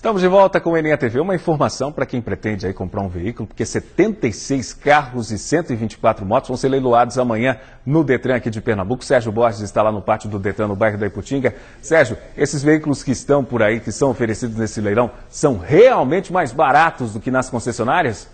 Estamos de volta com o Enem TV. Uma informação para quem pretende aí comprar um veículo, porque 76 carros e 124 motos vão ser leiloados amanhã no Detran aqui de Pernambuco. Sérgio Borges está lá no pátio do Detran, no bairro da Iputinga. Sérgio, esses veículos que estão por aí, que são oferecidos nesse leilão, são realmente mais baratos do que nas concessionárias?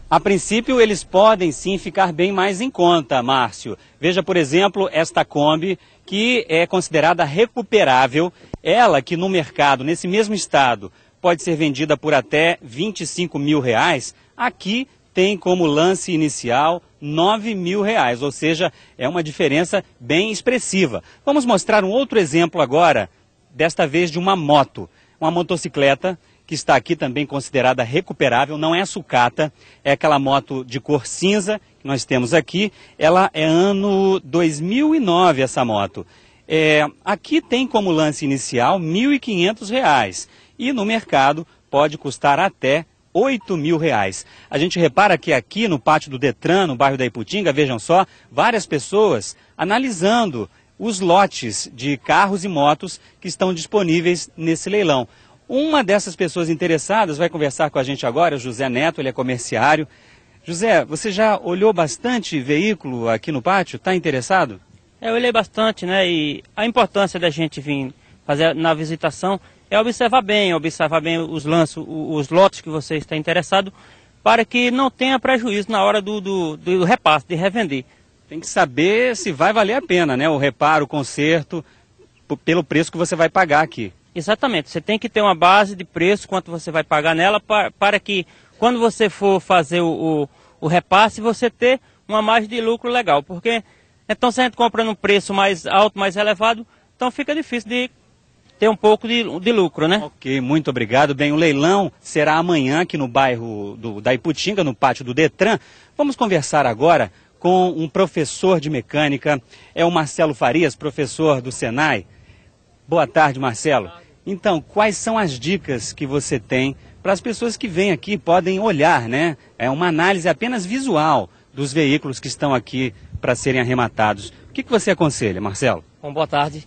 A princípio, eles podem sim ficar bem mais em conta, Márcio. Veja, por exemplo, esta Kombi, que é considerada recuperável. Ela que no mercado, nesse mesmo estado, pode ser vendida por até R$ 25 mil. Aqui tem como lance inicial R$ 9 mil, ou seja, é uma diferença bem expressiva. Vamos mostrar um outro exemplo agora, desta vez de uma moto, uma motocicleta, que está aqui também considerada recuperável, não é sucata, é aquela moto de cor cinza que nós temos aqui. Ela é ano 2009, essa moto. Aqui tem como lance inicial R$ 1.500 e no mercado pode custar até R$ 8 mil. A gente repara que aqui no pátio do Detran, no bairro da Iputinga, vejam só, várias pessoas analisando os lotes de carros e motos que estão disponíveis nesse leilão. Uma dessas pessoas interessadas vai conversar com a gente agora, o José Neto, ele é comerciário. José, você já olhou bastante veículo aqui no pátio? Está interessado? Eu olhei bastante, né? E a importância da gente vir fazer na visitação é observar bem os lances, os lotes que você está interessado, para que não tenha prejuízo na hora do repasse, de revender. Tem que saber se vai valer a pena, né? O reparo, o conserto, pelo preço que você vai pagar aqui. Exatamente, você tem que ter uma base de preço, quanto você vai pagar nela, para que quando você for fazer o repasse, você ter uma margem de lucro legal. Porque então se a gente compra num preço mais alto, mais elevado, então fica difícil de ter um pouco de lucro, né? Ok, muito obrigado. Bem, o leilão será amanhã aqui no bairro da Iputinga, no pátio do Detran. Vamos conversar agora com um professor de mecânica, é o Marcelo Farias, professor do Senai. Boa tarde, Marcelo. Então, quais são as dicas que você tem para as pessoas que vêm aqui podem olhar, né? É uma análise apenas visual dos veículos que estão aqui para serem arrematados. O que você aconselha, Marcelo? Bom, boa tarde.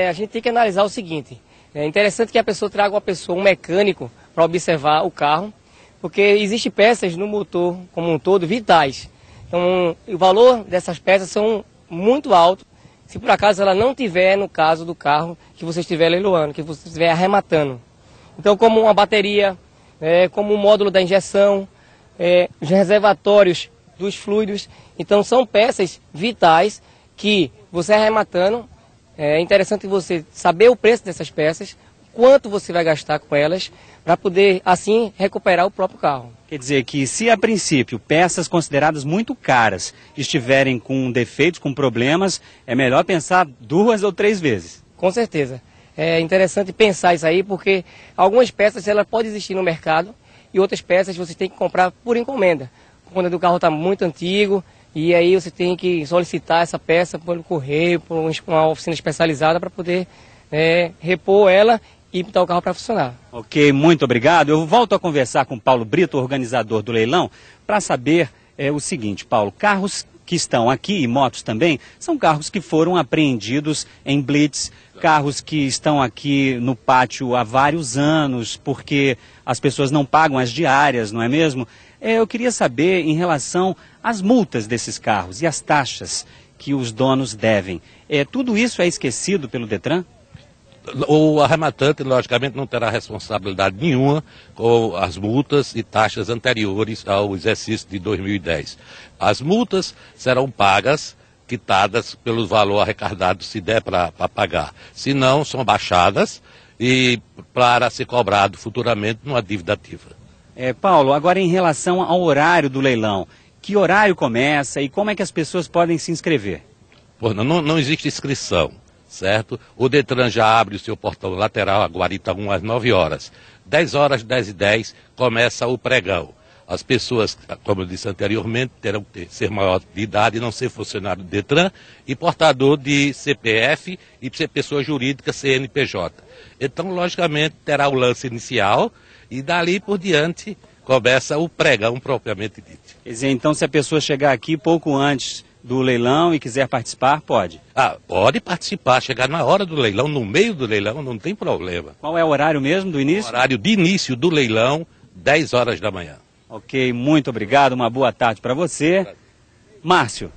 A gente tem que analisar o seguinte. É interessante que a pessoa traga um mecânico, para observar o carro, porque existem peças no motor como um todo vitais. Então, o valor dessas peças são muito alto. Se por acaso ela não tiver no caso do carro que você estiver leiloando, que você estiver arrematando. Então, como uma bateria, como um módulo da injeção, os reservatórios dos fluidos. Então, são peças vitais que você arrematando, é interessante você saber o preço dessas peças, quanto você vai gastar com elas, para poder, assim, recuperar o próprio carro. Quer dizer que se a princípio peças consideradas muito caras estiverem com defeitos, com problemas, é melhor pensar 2 ou 3 vezes. Com certeza. É interessante pensar isso aí, porque algumas peças ela pode existir no mercado e outras peças você tem que comprar por encomenda. Quando o carro está muito antigo, e aí você tem que solicitar essa peça pelo correio, por uma oficina especializada para poder repor ela e botar o carro para funcionar. Ok, muito obrigado. Eu volto a conversar com Paulo Brito, organizador do leilão, para saber o seguinte, Paulo, carros que estão aqui, e motos também, são carros que foram apreendidos em blitz, carros que estão aqui no pátio há vários anos, porque as pessoas não pagam as diárias, não é mesmo? Eu queria saber em relação às multas desses carros e as taxas que os donos devem. Tudo isso é esquecido pelo Detran? O arrematante, logicamente, não terá responsabilidade nenhuma com as multas e taxas anteriores ao exercício de 2010. As multas serão pagas, quitadas pelo valor arrecadado, se der para pagar. Se não, são baixadas e para ser cobrado futuramente numa dívida ativa. Paulo, agora em relação ao horário do leilão, que horário começa e como é que as pessoas podem se inscrever? Não existe inscrição, certo? O Detran já abre o seu portão lateral, a guarita 1 às 9 horas. 10 horas, 10h10, começa o pregão. As pessoas, como eu disse anteriormente, terão que ser maior de idade, não ser funcionário do Detran e portador de CPF e pessoa jurídica CNPJ. Então, logicamente, terá o lance inicial e dali por diante começa o pregão propriamente dito. Quer dizer, então se a pessoa chegar aqui pouco antes do leilão e quiser participar, pode? Pode participar, chegar na hora do leilão, no meio do leilão, não tem problema. Qual é o horário mesmo do início? O horário de início do leilão, 10 horas da manhã. Ok, muito obrigado, uma boa tarde para você. Márcio.